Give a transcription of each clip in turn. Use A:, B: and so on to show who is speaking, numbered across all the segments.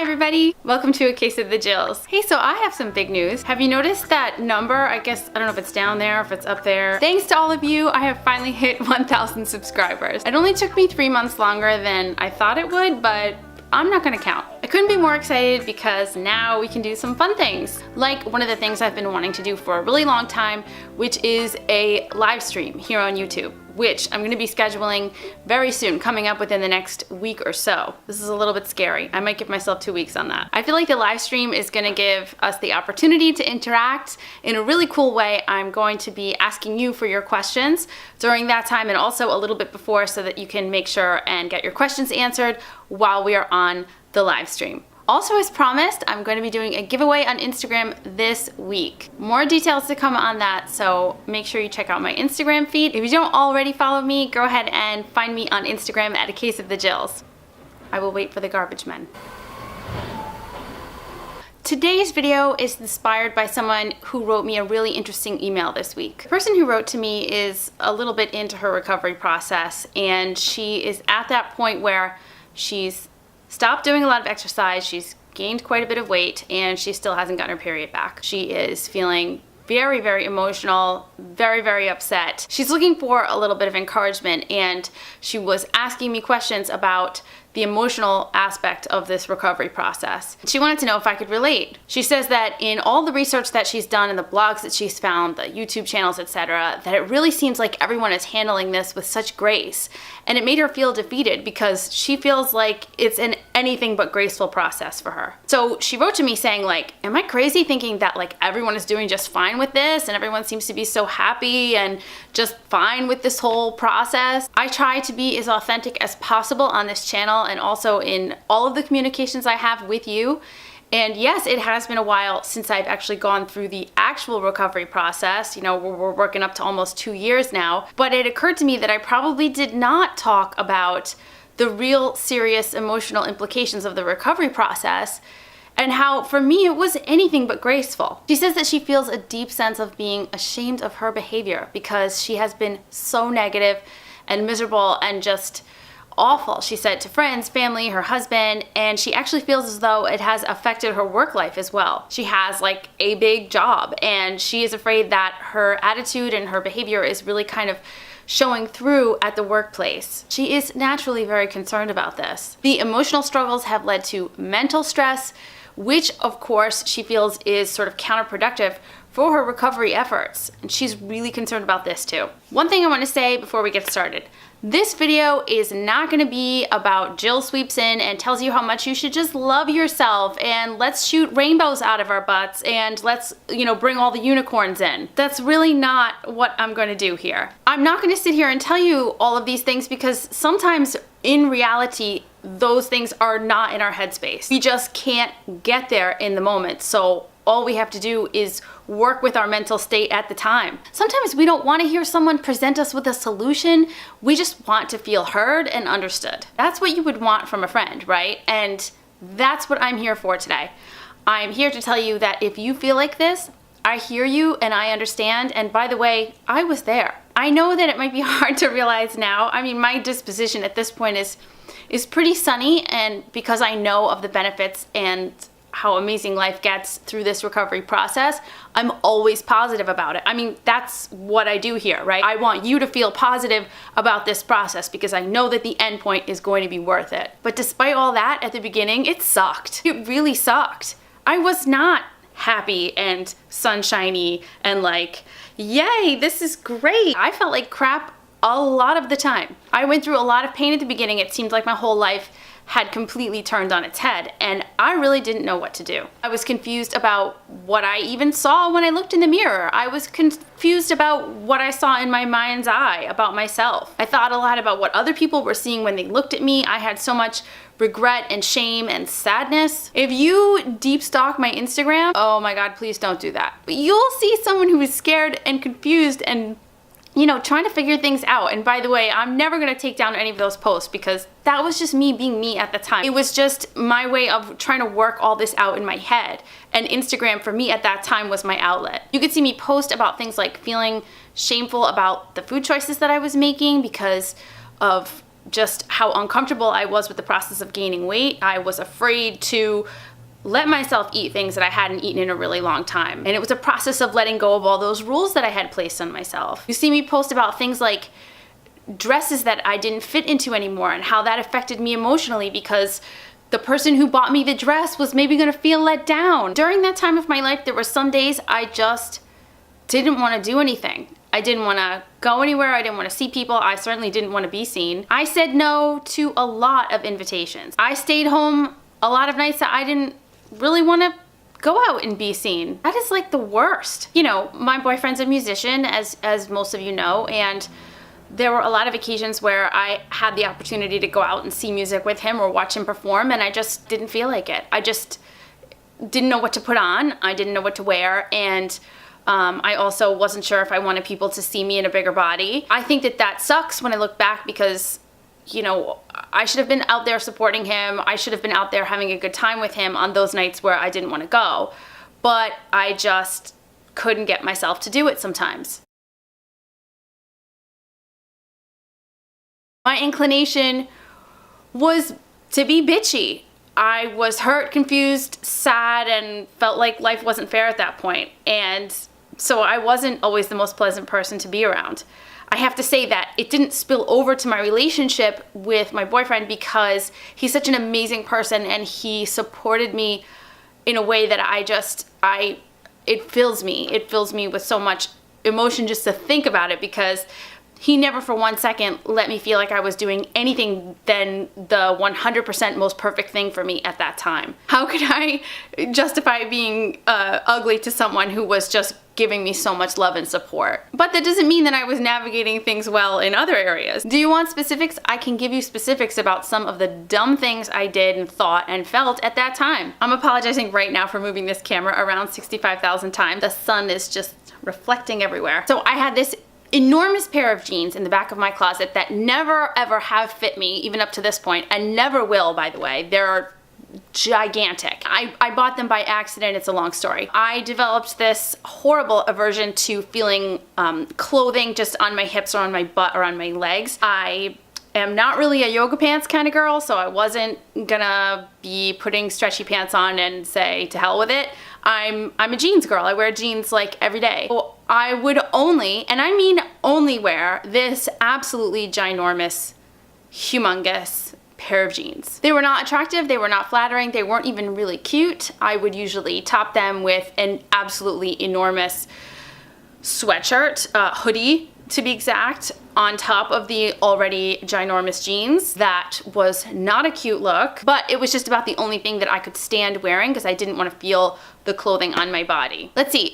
A: Hi everybody, welcome to A Case of the Jills. Hey, so I have some big news. Have you noticed that number? I guess, I don't know if it's down there, if it's up there. Thanks to all of you, I have finally hit 1,000 subscribers. It only took me 3 months longer than I thought it would, but I'm not gonna count. I couldn't be more excited because now we can do some fun things. Like one of the things I've been wanting to do for a really long time, which is a live stream here on YouTube, which I'm gonna be scheduling very soon, coming up within the next week or so. This is a little bit scary. I might give myself 2 weeks on that. I feel like the live stream is gonna give us the opportunity to interact in a really cool way. I'm going to be asking you for your questions during that time and also a little bit before so that you can make sure and get your questions answered while we are on the live stream. Also, as promised, I'm going to be doing a giveaway on Instagram this week. More details to come on that, so make sure you check out my Instagram feed. If you don't already follow me, go ahead and find me on Instagram at A Case of the Jills. I will wait for the garbage men. Today's video is inspired by someone who wrote me a really interesting email this week. The person who wrote to me is a little bit into her recovery process, and she is at that point where she's stopped doing a lot of exercise, she's gained quite a bit of weight, and she still hasn't gotten her period back. She is feeling very, very emotional, very, very upset. She's looking for a little bit of encouragement, and she was asking me questions about the emotional aspect of this recovery process. She wanted to know if I could relate. She says that in all the research that she's done and the blogs that she's found, the YouTube channels, etc., that it really seems like everyone is handling this with such grace. And it made her feel defeated because she feels like it's an anything but graceful process for her. So she wrote to me saying like, am I crazy thinking that like everyone is doing just fine with this and everyone seems to be so happy and just fine with this whole process? I try to be as authentic as possible on this channel and also in all of the communications I have with you. And yes, it has been a while since I've actually gone through the actual recovery process. You know, we're working up to almost 2 years now. But it occurred to me that I probably did not talk about the real serious emotional implications of the recovery process and how, for me, it was anything but graceful. She says that she feels a deep sense of being ashamed of her behavior because she has been so negative and miserable and just awful, she said, to friends, family, her husband, and she actually feels as though it has affected her work life as well. She has like a big job and she is afraid that her attitude and her behavior is really kind of showing through at the workplace. She is naturally very concerned about this. The emotional struggles have led to mental stress, which of course she feels is sort of counterproductive for her recovery efforts, and she's really concerned about this too. One thing I want to say before we get started, this video is not going to be about Jill sweeps in and tells you how much you should just love yourself and let's shoot rainbows out of our butts and let's, you know, bring all the unicorns in. That's really not what I'm going to do here. I'm not going to sit here and tell you all of these things because sometimes in reality, those things are not in our headspace. We just can't get there in the moment. So all we have to do is work with our mental state at the time. Sometimes we don't want to hear someone present us with a solution. We just want to feel heard and understood. That's what you would want from a friend, right? And that's what I'm here for today. I'm here to tell you that if you feel like this, I hear you and I understand. And by the way, I was there. I know that it might be hard to realize now. I mean, my disposition at this point is pretty sunny, and because I know of the benefits and how amazing life gets through this recovery process, I'm always positive about it. I mean, that's what I do here, right? I want you to feel positive about this process because I know that the end point is going to be worth it. But despite all that, at the beginning, it sucked. It really sucked. I was not happy and sunshiny and like, yay, this is great. I felt like crap a lot of the time. I went through a lot of pain at the beginning. It seemed like my whole life had completely turned on its head, and I really didn't know what to do. I was confused about what I even saw when I looked in the mirror. I was confused about what I saw in my mind's eye about myself. I thought a lot about what other people were seeing when they looked at me. I had so much regret and shame and sadness. If you deep stalk my Instagram, oh my God, please don't do that. But you'll see someone who is scared and confused and, you know, trying to figure things out. And by the way, I'm never gonna take down any of those posts because that was just me being me at the time. It was just my way of trying to work all this out in my head. And Instagram for me at that time was my outlet. You could see me post about things like feeling shameful about the food choices that I was making because of just how uncomfortable I was with the process of gaining weight. I was afraid to let myself eat things that I hadn't eaten in a really long time. And it was a process of letting go of all those rules that I had placed on myself. You see me post about things like dresses that I didn't fit into anymore and how that affected me emotionally because the person who bought me the dress was maybe gonna feel let down. During that time of my life, there were some days I just didn't wanna do anything. I didn't wanna go anywhere, I didn't wanna see people, I certainly didn't wanna be seen. I said no to a lot of invitations. I stayed home a lot of nights that I didn't really wanna go out and be seen. That is like the worst. You know, my boyfriend's a musician, as most of you know, and there were a lot of occasions where I had the opportunity to go out and see music with him or watch him perform, and I just didn't feel like it. I just didn't know what to put on. I didn't know what to wear, and I also wasn't sure if I wanted people to see me in a bigger body. I think that that sucks when I look back because, you know, I should have been out there supporting him. I should have been out there having a good time with him on those nights where I didn't want to go, but I just couldn't get myself to do it sometimes. My inclination was to be bitchy. I was hurt, confused, sad, and felt like life wasn't fair at that point. And so I wasn't always the most pleasant person to be around. I have to say that it didn't spill over to my relationship with my boyfriend because he's such an amazing person and he supported me in a way that it fills me. It fills me with so much emotion just to think about it because he never for 1 second let me feel like I was doing anything than the 100% most perfect thing for me at that time. How could I justify being ugly to someone who was just giving me so much love and support? But that doesn't mean that I was navigating things well in other areas. Do you want specifics? I can give you specifics about some of the dumb things I did and thought and felt at that time. I'm apologizing right now for moving this camera around 65,000 times. The sun is just reflecting everywhere. So I had this enormous pair of jeans in the back of my closet that never ever have fit me, even up to this point, and never will, by the way. They're gigantic. I bought them by accident. It's a long story. I developed this horrible aversion to feeling clothing just on my hips or on my butt or on my legs. I am not really a yoga pants kind of girl, so I wasn't gonna be putting stretchy pants on and say to hell with it. I'm a jeans girl. I wear jeans like every day. So I would only, and I mean only, wear this absolutely ginormous, humongous pair of jeans. They were not attractive, they were not flattering, they weren't even really cute. I would usually top them with an absolutely enormous sweatshirt, hoodie to be exact, on top of the already ginormous jeans. That was not a cute look, but it was just about the only thing that I could stand wearing because I didn't want to feel the clothing on my body. Let's see,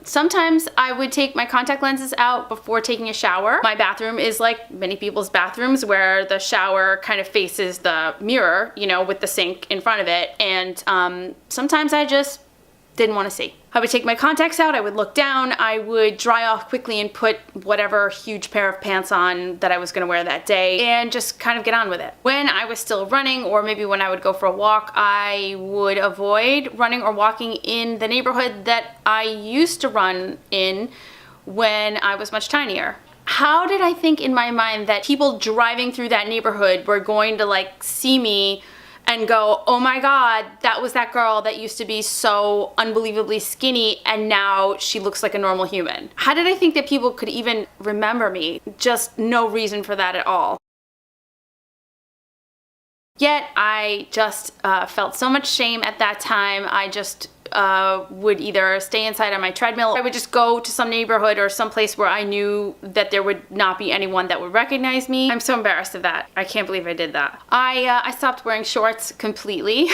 A: sometimes I would take my contact lenses out before taking a shower. My bathroom is like many people's bathrooms where the shower kind of faces the mirror, you know, with the sink in front of it, and sometimes I just didn't want to see. I would take my contacts out, I would look down, I would dry off quickly and put whatever huge pair of pants on that I was gonna wear that day and just kind of get on with it. When I was still running, or maybe when I would go for a walk, I would avoid running or walking in the neighborhood that I used to run in when I was much tinier. How did I think in my mind that people driving through that neighborhood were going to like see me and go, oh my God, that was that girl that used to be so unbelievably skinny and now she looks like a normal human? How did I think that people could even remember me? Just no reason for that at all. Yet I just felt so much shame at that time. I just would either stay inside on my treadmill, or I would just go to some neighborhood or some place where I knew that there would not be anyone that would recognize me. I'm so embarrassed of that. I can't believe I did that. I stopped wearing shorts completely.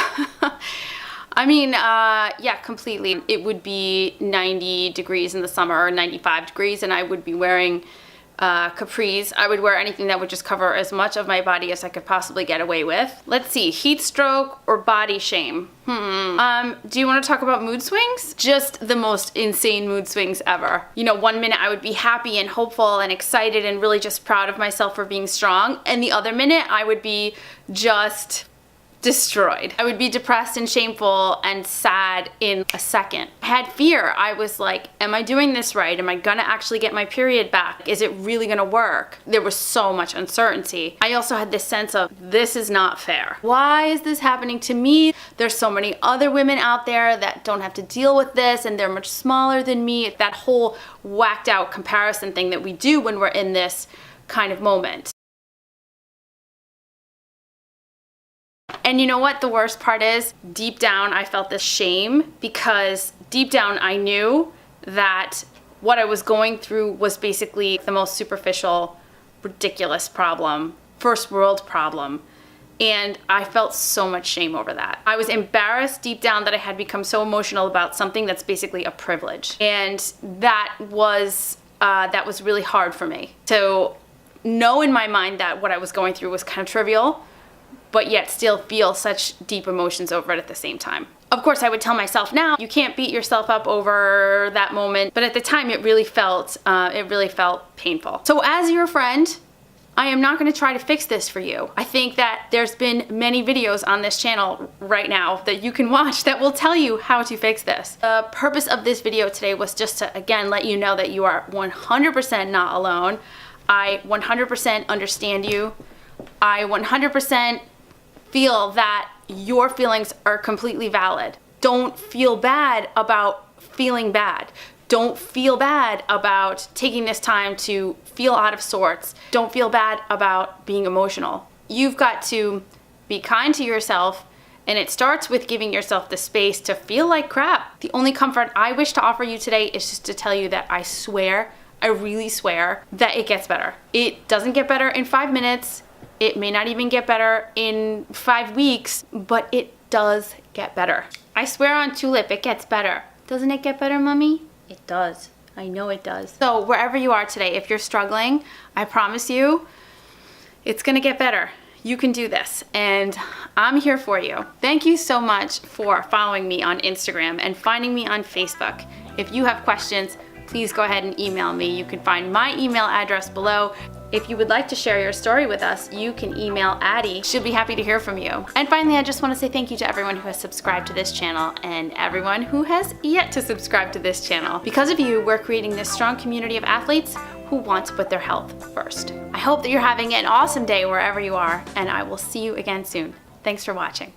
A: I mean, yeah, completely. It would be 90 degrees in the summer or 95 degrees and I would be wearing capris. I would wear anything that would just cover as much of my body as I could possibly get away with. Let's see, heat stroke or body shame? Do you want to talk about mood swings? Just the most insane mood swings ever. You know, one minute I would be happy and hopeful and excited and really just proud of myself for being strong, and the other minute I would be just destroyed. I would be depressed and shameful and sad in a second. I had fear. I was like, am I doing this right? Am I gonna actually get my period back? Is it really gonna work? There was so much uncertainty. I also had this sense of, this is not fair. Why is this happening to me? There's so many other women out there that don't have to deal with this and they're much smaller than me. That whole whacked out comparison thing that we do when we're in this kind of moment. And you know what the worst part is? Deep down, I felt this shame because deep down I knew that what I was going through was basically the most superficial, ridiculous problem, first world problem. And I felt so much shame over that. I was embarrassed deep down that I had become so emotional about something that's basically a privilege. And that was really hard for me to know in my mind that what I was going through was kind of trivial, but yet still feel such deep emotions over it at the same time. Of course, I would tell myself now, you can't beat yourself up over that moment, but at the time it really felt painful. So as your friend, I am not gonna try to fix this for you. I think that there's been many videos on this channel right now that you can watch that will tell you how to fix this. The purpose of this video today was just to, again, let you know that you are 100% not alone. I 100% understand you. I 100% feel that your feelings are completely valid. Don't feel bad about feeling bad. Don't feel bad about taking this time to feel out of sorts. Don't feel bad about being emotional. You've got to be kind to yourself, and it starts with giving yourself the space to feel like crap. The only comfort I wish to offer you today is just to tell you that I swear, I really swear, that it gets better. It doesn't get better in 5 minutes. It may not even get better in 5 weeks, but it does get better. I swear on Tulip, it gets better. Doesn't it get better, Mommy? It does. I know it does. So wherever you are today, if you're struggling, I promise you, it's gonna get better. You can do this, and I'm here for you. Thank you so much for following me on Instagram and finding me on Facebook. If you have questions, please go ahead and email me. You can find my email address below. If you would like to share your story with us, you can email Addie. She'll be happy to hear from you. And finally, I just want to say thank you to everyone who has subscribed to this channel and everyone who has yet to subscribe to this channel. Because of you, we're creating this strong community of athletes who want to put their health first. I hope that you're having an awesome day wherever you are, and I will see you again soon. Thanks for watching.